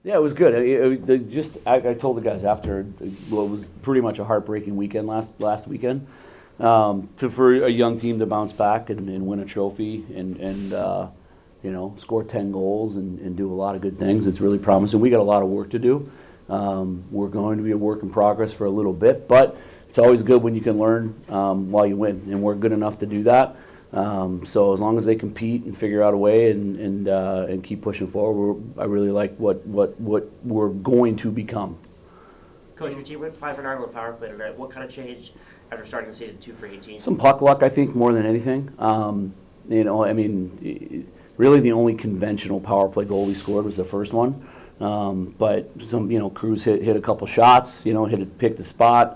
Yeah, it was good. I told the guys after what was pretty much a heartbreaking weekend last weekend, for a young team to bounce back and win a trophy and score 10 goals and do a lot of good things. It's really promising. We got a lot of work to do. We're going to be a work in progress for a little bit, but it's always good when you can learn while you win, and we're good enough to do that. So as long as they compete and figure out a way and keep pushing forward, I really like what we're going to become. Coach, your team went 5-9 on the power play tonight. What kind of change after starting the season 2 for 18? Some puck luck, I think, more than anything. Really the only conventional power play goal we scored was the first one. But Cruz hit a couple shots, picked a spot.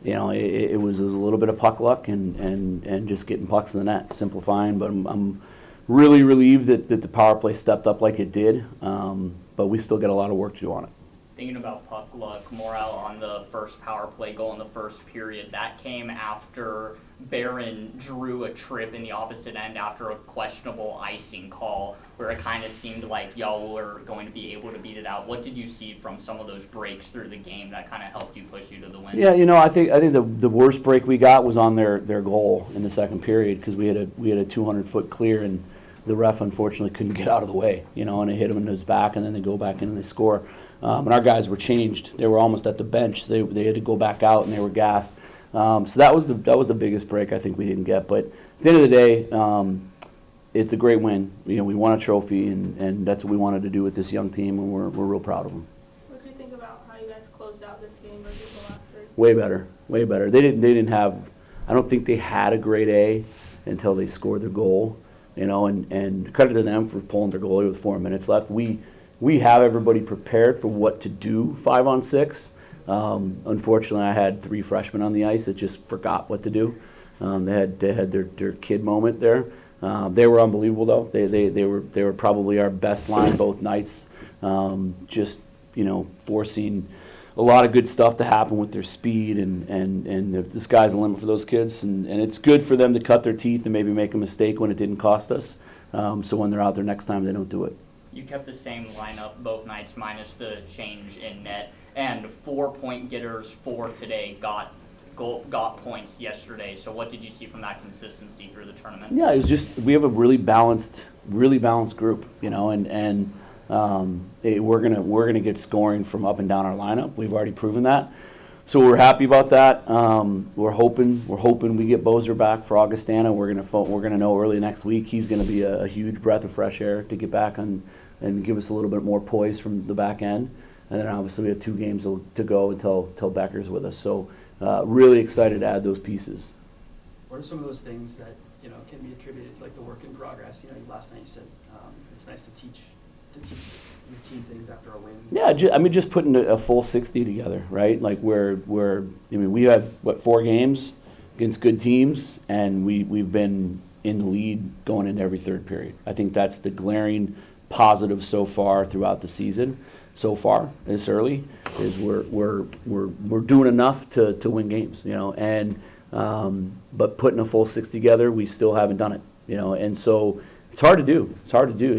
It was a little bit of puck luck and just getting pucks in the net, simplifying. But I'm really relieved that the power play stepped up like it did. But we still got a lot of work to do on it. Thinking about puck luck, Morale on the first power play goal in the first period, that came after Barron drew a trip in the opposite end after a questionable icing call, where it kind of seemed like y'all were going to be able to beat it out. What did you see from some of those breaks through the game that kind of helped you push you to the win? Yeah, I think the worst break we got was on their goal in the second period, because we had a 200-foot clear and the ref unfortunately couldn't get out of the way, and it hit him in his back, and then they go back in and they score. And our guys were changed. They were almost at the bench. They had to go back out, and they were gassed. So that was the biggest break I think we didn't get. But at the end of the day, it's a great win. We won a trophy, and that's what we wanted to do with this young team, and we're real proud of them. What do you think about how you guys closed out this game versus the last three? Way better, way better. They didn't have. I don't think they had a great A until they scored their goal. And credit to them for pulling their goalie with 4 minutes left. We have everybody prepared for what to do 5-on-6. Unfortunately, I had 3 freshmen on the ice that just forgot what to do. They had their kid moment there. They were unbelievable though. They were probably our best line both nights. Just forcing a lot of good stuff to happen with their speed and the sky's the limit for those kids. And it's good for them to cut their teeth and maybe make a mistake when it didn't cost us. So when they're out there next time, they don't do it. You kept the same lineup both nights minus the change in net, and 4-point getters for today got points yesterday. So what did you see from that consistency through the tournament? Yeah, it was just we have a really balanced group, and we're gonna get scoring from up and down our lineup. We've already proven that, so we're happy about that. We're hoping we get Bozer back for Augustana. We're gonna know early next week. He's gonna be a huge breath of fresh air to get back on and give us a little bit more poise from the back end. And then obviously we have 2 games to go until Becker's with us. So really excited to add those pieces. What are some of those things that can be attributed to like the work in progress? Last night you said it's nice to teach your team things after a win. Yeah, just putting a full 60 together, right? Like we have 4 games against good teams, and we've been in the lead going into every third period. I think that's the glaring positive so far throughout the season. So far, this early, is we're doing enough to win games, but putting a full 6 together, we still haven't done it, and so it's hard to do.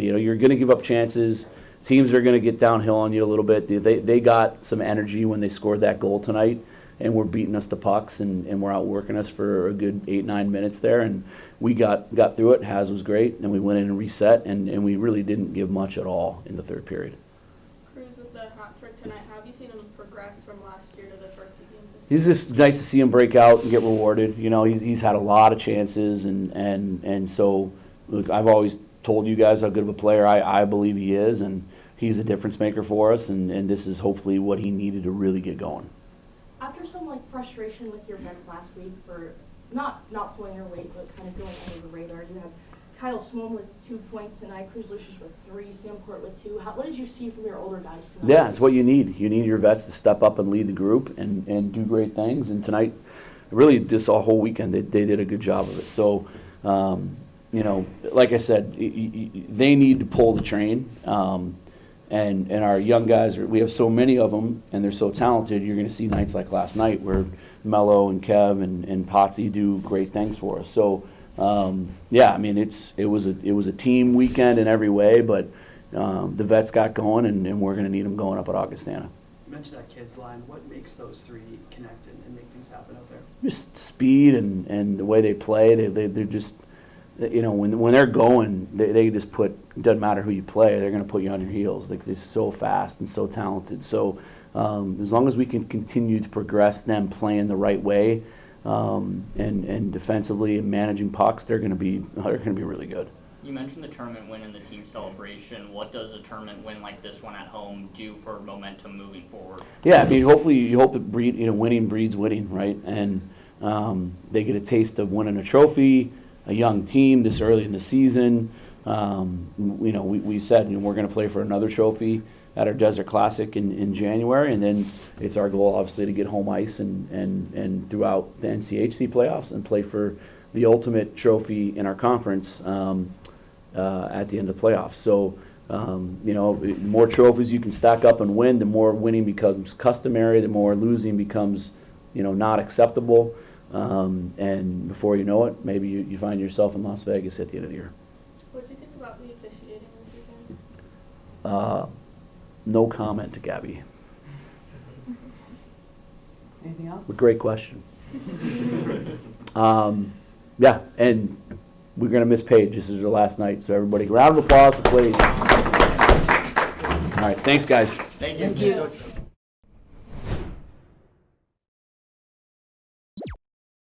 You're going to give up chances. Teams are going to get downhill on you a little bit. They got some energy when they scored that goal tonight, and were beating us to pucks, and were outworking us for a good 8-9 minutes there, and we got through it. Haz was great, and we went in and reset, and we really didn't give much at all in the third period. Cruz with the hat trick tonight, how have you seen him progress from last year to the first 2 games this It's just nice to see him break out and get rewarded. He's had a lot of chances, and so look, I've always told you guys how good of a player I believe he is, and he's a difference maker for us, and this is hopefully what he needed to really get going. After some frustration with your vets last week for not pulling your weight but kind of going under the radar, you have Kyle Sloan with 2 points tonight, Cruz Lucius with 3, Sam Court with 2. What did you see from your older guys tonight? Yeah, it's what you need. You need your vets to step up and lead the group and do great things. And tonight, really just a whole weekend, they did a good job of it. So, like I said, they need to pull the train. And our young guys, we have so many of them, and they're so talented. You're going to see nights like last night where Mello and Kev and Potsy do great things for us. So, it was a team weekend in every way, but the vets got going, and we're going to need them going up at Augustana. You mentioned that kids line. What makes those three connect and make things happen out there? Just speed and the way they play. They're just, you know, when they're going, they just put, it doesn't matter who you play, they're going to put you on your heels. Like, they're so fast and so talented. So as long as we can continue to progress them playing the right way, and defensively and managing pucks, they're going to be really good. You mentioned the tournament win and the team celebration. What does a tournament win like this one at home do for momentum moving forward? Yeah, I mean, hopefully you hope it winning breeds winning, right? And they get a taste of winning a trophy, a young team this early in the season. We said we're going to play for another trophy at our Desert Classic in January, and then it's our goal obviously to get home ice and throughout the NCHC playoffs and play for the ultimate trophy in our conference at the end of the playoffs. So, the more trophies you can stack up and win, the more winning becomes customary, the more losing becomes, not acceptable. And before you know it, maybe you find yourself in Las Vegas at the end of the year. What do you think about the officiating this weekend? No comment to Gabby. Anything else? Great question. Yeah, and we're going to miss Paige. This is her last night, so everybody, round of applause for Paige. All right, thanks, guys. Thank you. Thank you.